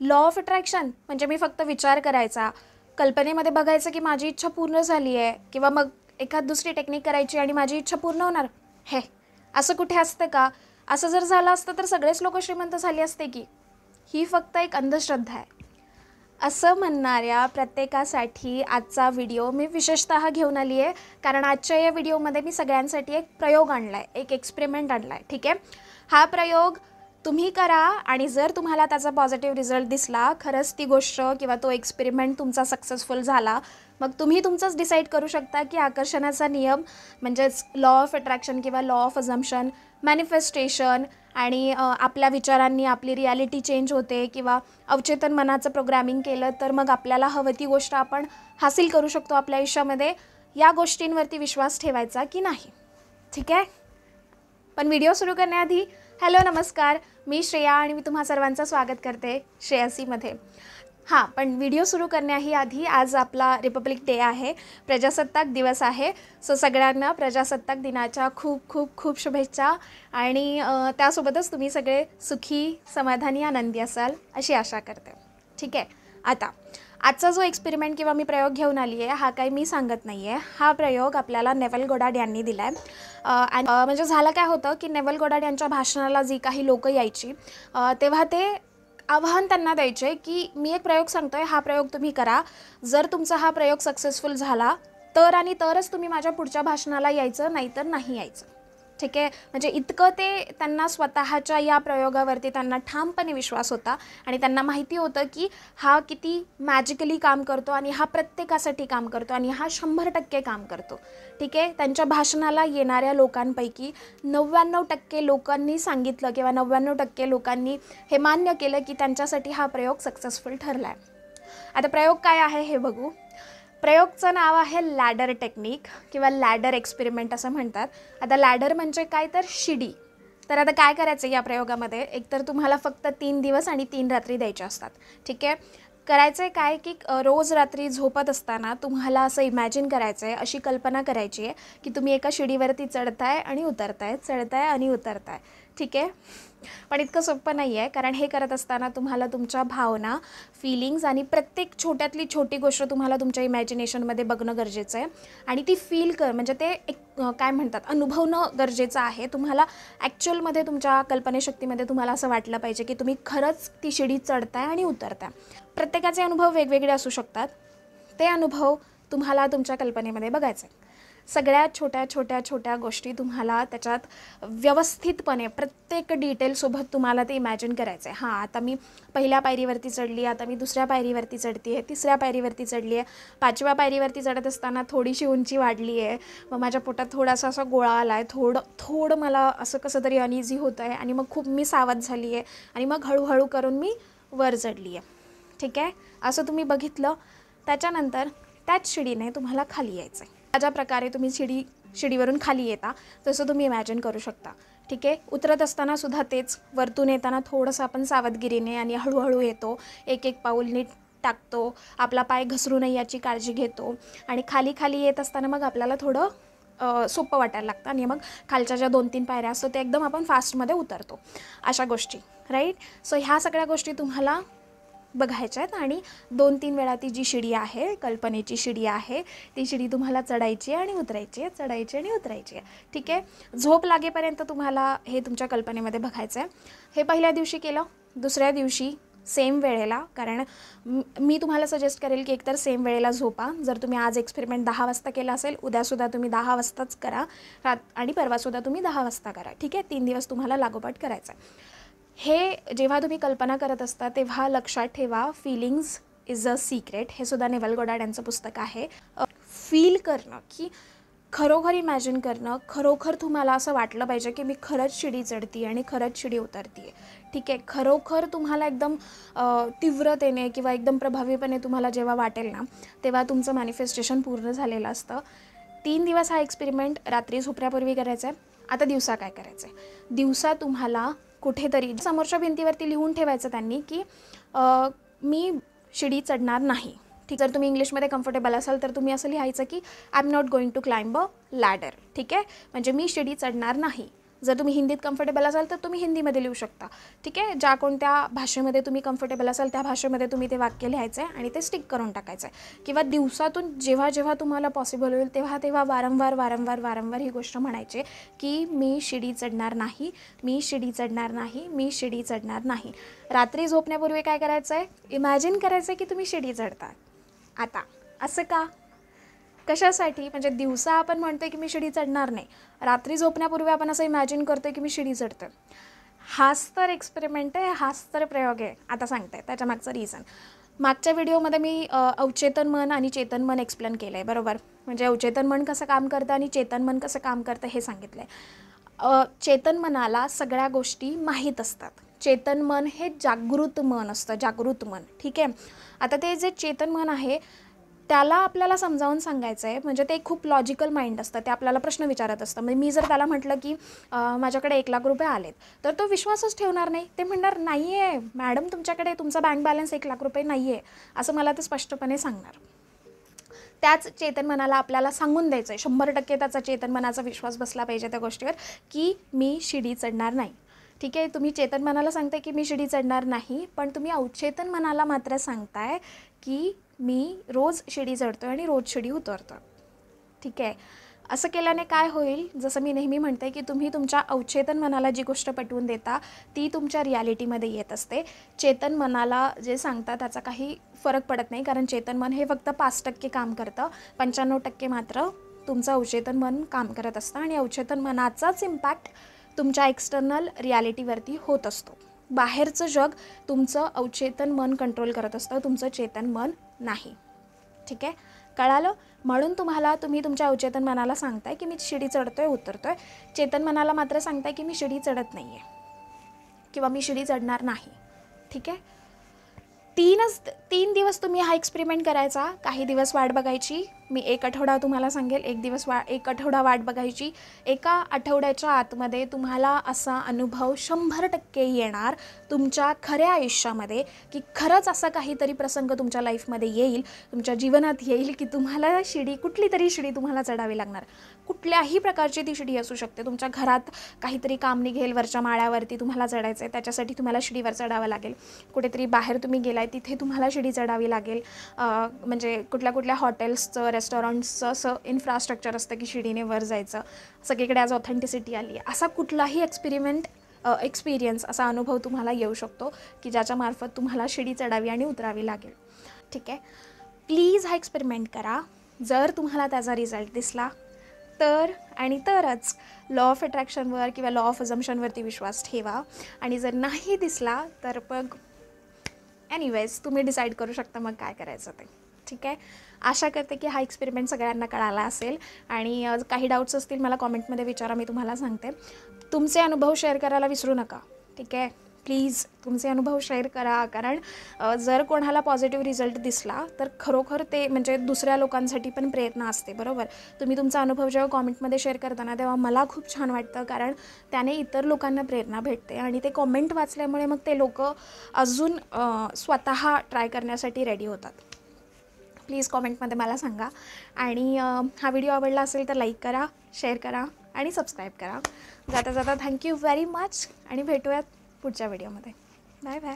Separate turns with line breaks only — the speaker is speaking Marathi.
लॉ ऑफ अट्रॅक्शन म्हणजे मी फक्त विचार करायचा, कल्पनेमध्ये बघायचं की माझी इच्छा पूर्ण झाली आहे, किंवा मग एखाद दुसरी टेक्निक करायची आणि माझी इच्छा पूर्ण होणार. हे असं कुठे असतं का? असं जर झालं असतं तर सगळेच लोक श्रीमंत झाले असते की. ही फक्त एक अंधश्रद्धा आहे. असं म्हणणाऱ्या प्रत्येकासाठी आजचा व्हिडिओ मी विशेषतः घेऊन आली आहे, कारण आजच्या या व्हिडिओमध्ये मी सगळ्यांसाठी एक प्रयोग आणला आहे, एक एक्सपेरिमेंट आणला आहे. ठीक आहे, हा प्रयोग तुम्ही करा आणि जर तुम्हाला त्याचा पॉझिटिव्ह रिझल्ट दिसला, खरंच ती गोष्ट किंवा तो एक्सपेरिमेंट तुमचा सक्सेसफुल झाला, मग तुम्ही तुमचंच डिसाईड करू शकता की आकर्षणाचा नियम म्हणजेच लॉ ऑफ अट्रॅक्शन किंवा लॉ ऑफ अझम्पशन, मॅनिफेस्टेशन आणि आपल्या विचारांनी आपली रियालिटी चेंज होते, किंवा अवचेतन मनाचं प्रोग्रॅमिंग केलं तर मग आपल्याला हवं ती गोष्ट आपण हासिल करू शकतो आपल्या आयुष्यामध्ये. या गोष्टींवरती विश्वास ठेवायचा की नाही. ठीक आहे, पण व्हिडिओ सुरू करण्याआधी हॅलो नमस्कार, मी श्रेया आणि मी तुम्हा सर्वांचं स्वागत करते श्रेयसीमध्ये. हां, पण व्हिडिओ सुरू करण्याआधी आज आपला रिपब्लिक डे आहे, प्रजासत्ताक दिवस आहे. सो सगळ्यांना प्रजासत्ताक दिनाच्या खूप खूप खूप शुभेच्छा, आणि त्यासोबतच तुम्ही सगळे सुखी, समाधानी, आनंदी असाल अशी आशा करते. ठीक आहे, आता आजचा जो एक्सपेरिमेंट किंवा मी प्रयोग घेऊन आली आहे, हा काही मी सांगत नाही आहे. हा प्रयोग आपल्याला नेव्हल गोडार्ड यांनी दिला आहे. आणि म्हणजे झालं काय होतं की नेव्हल गोडार्ड यांच्या भाषणाला जी काही लोकं यायची, तेव्हा ते आव्हान त्यांना द्यायचे की मी एक प्रयोग सांगतो आहे, हा प्रयोग तुम्ही करा. जर तुमचा हा प्रयोग सक्सेसफुल झाला तर आणि तरच तुम्ही माझ्या पुढच्या भाषणाला यायचं, नाहीतर नाही यायचं. ठीक आहे, म्हणजे इतकं ते त्यांना स्वतःच्या या प्रयोगावरती त्यांना ठामपणे विश्वास होता, आणि त्यांना माहिती होतं की हा किती मॅजिकली काम करतो, आणि हा प्रत्येकासाठी काम करतो, आणि हा 100% काम करतो. ठीक आहे, त्यांच्या भाषणाला येणाऱ्या लोकांपैकी 99% लोकांनी सांगितलं किंवा 99% लोकांनी हे मान्य केलं की त्यांच्यासाठी हा प्रयोग सक्सेसफुल ठरला आहे. आता प्रयोग काय आहे हे बघू. प्रयोगचं नाव आहे लॅडर टेक्निक किंवा लॅडर एक्सपेरिमेंट असं म्हणतात. आता लॅडर म्हणजे काय तर शिडी. तर आता काय करायचं या प्रयोगामध्ये, एकतर तुम्हाला फक्त 3 दिवस आणि 3 रात्री द्यायच्या असतात. ठीक आहे, करायचं आहे काय की रोज रात्री झोपत असताना तुम्हाला असं इमॅजिन करायचं आहे, अशी कल्पना करायची आहे की तुम्ही एका शिडीवरती चढताय आणि उतरताय, चढताय आणि उतरताय. ठीक आहे, पण इतकं सोपं नाही आहे, कारण हे करत असताना तुम्हाला तुमच्या भावना, फीलिंग्स आणि प्रत्येक छोट्यातली छोटी गोष्ट तुम्हाला तुमच्या इमॅजिनेशनमध्ये बघणं गरजेचं आहे, आणि ती फील म्हणजे ते एक काय म्हणतात, अनुभवणं गरजेचं आहे. तुम्हाला ॲक्च्युअलमध्ये तुमच्या कल्पनेशक्तीमध्ये तुम्हाला असं वाटलं पाहिजे की तुम्ही खरंच ती शिडी चढताय आणि उतरताय. प्रत्येकाचे अनुभव वेगवेगळे असू शकतात, ते अनुभव तुम्हाला तुमच्या कल्पनेमध्ये बघायचे. सगळ्यात छोट्या छोट्या छोट्या गोष्टी तुम्हाला त्याच्यात व्यवस्थितपणे प्रत्येक डिटेलसोबत तुम्हाला ते इमॅजिन करायचं आहे. हां, आता मी पहिल्या पायरीवरती चढली, आता मी दुसऱ्या पायरीवरती चढते आहे, तिसऱ्या पायरीवरती चढली आहे, 5व्या पायरीवरती चढत असताना थोडीशी उंची वाढली आहे, मग माझ्या पोटात थोडासा असा गोळा आला आहे, थोडं मला असं कसं तरी अनइझी होतं आहे, आणि मग खूप मी सावध झाली आहे, आणि मग हळूहळू करून मी वर चढली आहे. ठीक आहे, असं तुम्ही बघितलं. त्याच्यानंतर त्याच शिडीने तुम्हाला खाली यायचं आहे. ज्या प्रकारे तुम्ही शिडीवरून खाली येता तसं तुम्ही इमॅजिन करू शकता. ठीक आहे, उतरत असताना सुद्धा तेच, वरतून येताना थोडंसं आपण सावधगिरीने आणि हळूहळू येतो, एक एक पाऊल नीट टाकतो, आपला पाय घसरू नये याची काळजी घेतो, आणि खाली खाली येत असताना मग आपल्याला थोडं सोपं वाटायला लागतं, आणि मग खालच्या ज्या 2-3 पायऱ्या असतो ते एकदम आपण फास्टमध्ये उतरतो, अशा गोष्टी. राईट, सो ह्या सगळ्या गोष्टी तुम्हाला बघायच्या आहेत, आणि 2-3 वेळा ती जी शिडी आहे, कल्पनेची शिडी आहे, ती शिडी तुम्हाला चढायची आणि उतरायची आहे, चढायची आणि उतरायची आहे. ठीक आहे, झोप लागेपर्यंत तुम्हाला हे तुमच्या कल्पनेमध्ये बघायचं आहे. हे पहिल्या दिवशी केलं. दुसऱ्या दिवशी सेम वेळेला, कारण मी तुम्हाला सजेस्ट करेल की एकतर सेम वेळेला झोपा. जर तुम्ही आज एक्सपेरिमेंट 10 वाजता केला असेल, उद्यासुद्धा तुम्ही 10 वाजताच करा, आणि परवासुद्धा तुम्ही 10 वाजता करा. ठीक आहे, 3 दिवस तुम्हाला लागोपाठ करायचं आहे. हे जेव्हा तुम्ही कल्पना करत असता तेव्हा लक्षात ठेवा, फीलिंग्स इज अ सिक्रेट. हे सुद्धा नेव्हल गोडार्ड यांचं पुस्तक आहे. फील करणं, की खरोखर इमॅजिन करणं, खरोखर तुम्हाला असं वाटलं पाहिजे की मी खरंच शिडी चढते आणि खरंच शिडी उतरते आहे. ठीक आहे, खरोखर तुम्हाला एकदम तीव्रतेने किंवा एकदम प्रभावीपणे तुम्हाला जेव्हा वाटेल ना, तेव्हा तुमचं मॅनिफेस्टेशन पूर्ण झालेलं असतं. 3 दिवस हा एक्सपेरिमेंट रात्री झोपण्यापूर्वी करायचा आहे. आता दिवसा काय करायचं आहे, दिवसा तुम्हाला कुठेतरी समोरच्या भिंतीवरती लिहून ठेवायचं त्यांनी की मी शिडी चढणार नाही. ठीक, जर तुम्ही इंग्लिशमध्ये कम्फर्टेबल असाल तर तुम्ही असं लिहायचं की I am not going to climb a ladder. ठीक आहे, म्हणजे मी शिडी चढणार नाही. जर तुम्ही हिंदीत कम्फर्टेबल असाल तर तुम्ही हिंदीमध्ये लिहू शकता, ठीक आहे. ज्या कोणत्या भाषेमध्ये तुम्ही कम्फर्टेबल असाल त्या भाषेमध्ये तुम्ही ते वाक्य लिहायचं आहे आणि ते स्टिक करून टाकायचं आहे. किंवा दिवसातून जेव्हा जेव्हा तुम्हाला पॉसिबल होईल तेव्हा तेव्हा वारंवार ही गोष्ट म्हणायची की मी शिडी चढणार नाही, मी शिडी चढणार नाही, मी शिडी चढणार नाही. रात्री झोपण्यापूर्वी काय करायचं आहे, इमॅजिन करायचं आहे की तुम्ही शिडी चढता. आता असं का, कशासाठी, म्हणजे दिवसा आपण म्हणतोय की मी शिडी चढणार नाही, रात्री झोपण्यापूर्वी आपण असं इमॅजिन करतोय की मी शिडी चढतोय. हाच तर एक्सपेरिमेंट आहे, हाच तर प्रयोग आहे. आता सांगते त्याच्या मागचं रिझन. मागच्या व्हिडिओमध्ये मी अवचेतन मन आणि चेतन मन एक्सप्लेन केलं आहे, बरोबर. म्हणजे अवचेतन मन कसं काम करतं आणि चेतन मन कसं काम करतं हे सांगितलं आहे. चेतन मनाला सगळ्या गोष्टी माहीत असतात. चेतन मन हे जागृत मन असतं, जागृत मन, ठीक आहे. आता ते जे चेतन मन आहे त्याला आपल्याला समजावून सांगायचं आहे, म्हणजे ते खूप लॉजिकल माइंड असतं. ते आपल्याला प्रश्न विचारत असतं. म्हणजे मी जर त्याला म्हटलं की माझ्याकडे 1,00,000 रुपये आलेत, तर तो विश्वासच ठेवणार नाही. ते म्हणणार नाही आहे मॅडम, तुमच्याकडे तुमचा बँक बॅलन्स 1,00,000 रुपये नाही आहे, असं मला ते स्पष्टपणे सांगणार. त्याच चेतन मनाला आपल्याला सांगून द्यायचं आहे, 100% त्याचा चेतन मनाचा विश्वास बसला पाहिजे त्या गोष्टीवर की मी शिडी चढणार नाही, ठीक आहे. तुम्ही चेतन मनाला सांगताय की मी शिडी चढणार नाही, पण तुम्ही अवचेतन मनाला मात्र सांगताय की मी रोज शिडी चढतो आणि रोज शिडी उतरतो, ठीक आहे. असं केल्याने काय होईल, जसं मी नेहमी म्हणते की तुम्ही तुमच्या अवचेतन मनाला जी गोष्ट पटवून देता ती तुमच्या रियालिटीमध्ये येत असते. चेतन मनाला जे सांगता त्याचा काही फरक पडत नाही, कारण चेतन मन हे फक्त 5% काम करतं, 95% मात्र तुमचं अवचेतन मन काम करत असतं. आणि अवचेतन मनाचाच इम्पॅक्ट तुमच्या एक्सटर्नल रियालिटीवरती होत असतो. बाहेरचं जग तुमचं अवचेतन मन कंट्रोल करत असतं, तुमचं चेतन मन नाही, ठीक आहे. कळालं. म्हणून तुम्ही तुमच्या अवचेतन मनाला सांगताय की मी शिडी चढतोय उतरतोय, चेतन मनाला मात्र सांगताय की मी शिडी चढत नाही आहे किंवा मी शिडी चढणार नाही, ठीक आहे. 3 दिवस तुम्ही हा एक्सपेरिमेंट करायचा. काही दिवस वाट बघायची. मी 1 आठवडा तुम्हाला सांगेल, 1 आठवडा वाट बघायची. एका आठवड्याच्या आतमध्ये तुम्हाला असा अनुभव 100% येणार तुमच्या खऱ्या आयुष्यामध्ये की खरंच असा काहीतरी प्रसंग तुमच्या लाईफमध्ये येईल, तुमच्या जीवनात येईल की तुम्हाला कुठली तरी शिडी तुम्हाला चढावी लागणार. कुठल्याही प्रकारची ती शिडी असू शकते. तुमच्या घरात काहीतरी काम निघेल, वरच्या माळ्यावरती तुम्हाला चढायचं आहे, त्याच्यासाठी तुम्हाला शिडीवर चढावं लागेल. कुठेतरी बाहेर तुम्ही गेलाय तिथे तुम्हाला शिडी चढावी लागेल. म्हणजे कुठल्या हॉटेल्सचं, रेस्टॉरंट्सचं असं इन्फ्रास्ट्रक्चर असतं की शिडीने वर जायचं. सगळीकडे आज ऑथेंटिसिटी आली आहे. असा कुठलाही एक्सपिरियन्स, असा अनुभव तुम्हाला येऊ शकतो की ज्याच्यामार्फत तुम्हाला शिडी चढावी आणि उतरावी लागेल, ठीक आहे. प्लीज हा एक्सपेरिमेंट करा. जर तुम्हाला त्याचा रिझल्ट दिसला तर आणि तरच लॉ ऑफ अट्रॅक्शनवर किंवा लॉ ऑफ अझम्पशनवरती विश्वास ठेवा. आणि जर नाही दिसला तर मग एनिवेज तुम्ही डिसाईड करू शकता मग काय करायचं ते, ठीक आहे. आशा करते की हा एक्सपेरिमेंट सगळ्यांना कळाला असेल. आणि काही डाऊट्स असतील मला कॉमेंटमध्ये विचारा, मी तुम्हाला सांगते. तुमचे अनुभव शेअर करायला विसरू नका, ठीक आहे. प्लीज तुमचे अनुभव शेअर करा, कारण जर कोणाला पॉझिटिव्ह रिझल्ट दिसला तर खरोखर ते म्हणजे दुसऱ्या लोकांसाठी पण प्रेरणा असते, बरोबर. तुम्ही तुमचा अनुभव जेव्हा कॉमेंटमध्ये शेअर करताना तेव्हा मला खूप छान वाटतं, कारण त्याने इतर लोकांना प्रेरणा भेटते आणि ते कॉमेंट वाचल्यामुळे मग ते लोक अजून स्वतः ट्राय करण्यासाठी रेडी होतात. प्लीज कॉमेंटमध्ये मला सांगा. आणि हा व्हिडिओ आवडला असेल तर लाईक करा, शेअर करा आणि सबस्क्राईब करा. जाता थँक्यू व्हेरी मच आणि भेटूयात पुढच्या व्हिडिओमध्ये. Bye bye.